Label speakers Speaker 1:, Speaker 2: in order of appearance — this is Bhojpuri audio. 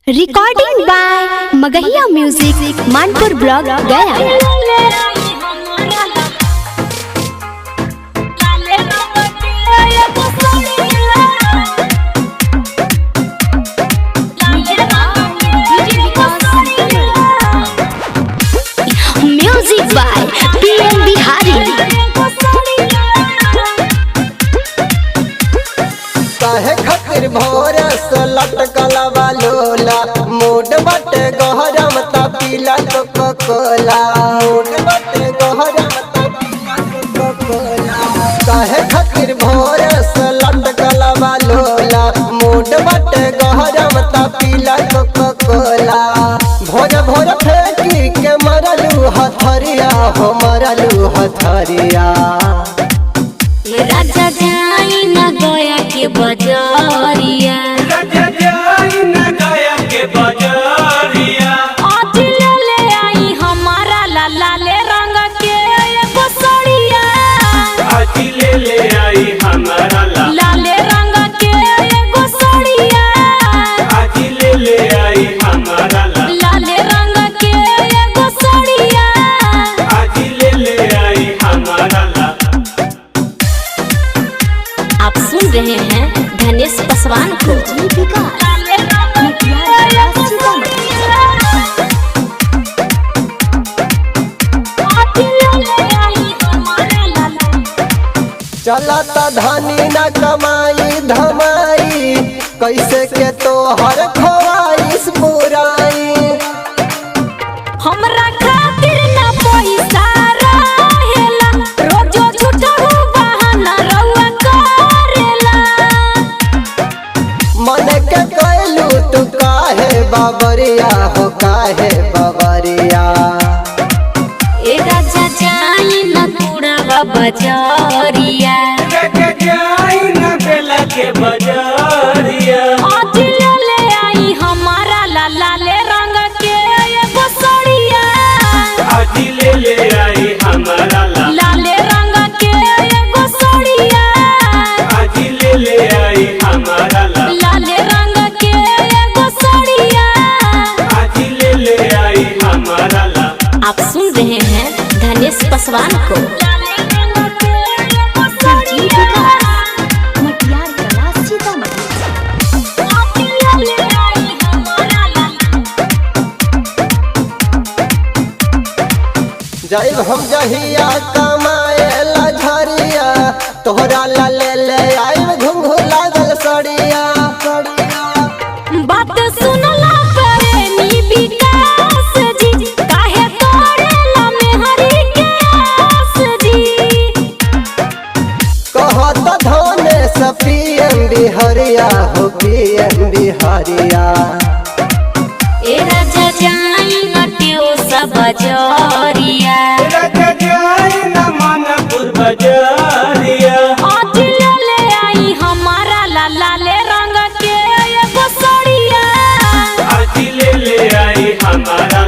Speaker 1: Recording by Magahiya music Manpur block Gaya. Music by PM Bihari.
Speaker 2: काहे खातिर भोरस लटकल वालोला मूड बटे गहरम ता पीला कोका कोला मूड बटे गहरम ता पीला कोका कोला। काहे खातिर भोरस लटकल वालोला मूड बटे गहरम ता पीला कोका कोला। भोर भोर फेंकी के मरलू हथरिया हो मरलू हथरिया।
Speaker 1: राजा जाई न गया के बजरिया,
Speaker 3: राजा जाई न गया के बजरिया।
Speaker 1: आज ले आई हमारा लाला ले रंग के एगो सड़िया।
Speaker 3: आज ले आई हमारा
Speaker 1: लाले रंग के एगो सड़िया।
Speaker 3: आज ले आई हमारा
Speaker 1: लाले रंग के एगो सड़िया।
Speaker 3: आज ले आई हमारा
Speaker 1: आप सुन रहे हैं धनेश पासवान को।
Speaker 2: चलता धनी न कमाई धमाई कैसे के तोहर ख्वाहिश पुराई।
Speaker 1: हमरा खातिर ना पैसा रहेला, रोजो छुटहु बहाना रउआ करेला।
Speaker 2: मन के कैलू तू काहे बाबरिया हो काहे बाबरिया।
Speaker 1: ए राजा जाई न पूरा बजरिया।
Speaker 3: राजा जाई न बेला के बजरिया।
Speaker 1: आज ले आई हमारा लाला ले रंग के एगो सड़िया।
Speaker 3: आज ले आई हमारा
Speaker 1: लाले रंग के एगो सड़िया।
Speaker 3: आज ले आई हमारा
Speaker 1: लाले रंग के एगो सड़िया।
Speaker 3: आज ले आई हमारा
Speaker 1: आप सुन रहे हैं धनेश पासवान को।
Speaker 2: जब हम जहिया कमाए ला झरिया तोहरा ला ले आई घुंघू लागल सड़िया।
Speaker 1: बात सुनला प्रेमी विकास जी, काहे तोड़ेला मेहरी के आस जी।
Speaker 2: कहत धने से पीएम बिहारिया हो पीएम बिहारिया।
Speaker 1: ए राजा जाई नटियो सब बजरिया।
Speaker 3: राजा जाई न मानपुर बजरिया।
Speaker 1: आज ले आई हमारा लाला ले रंग के एगो सड़िया।
Speaker 3: आज ले आई हमारा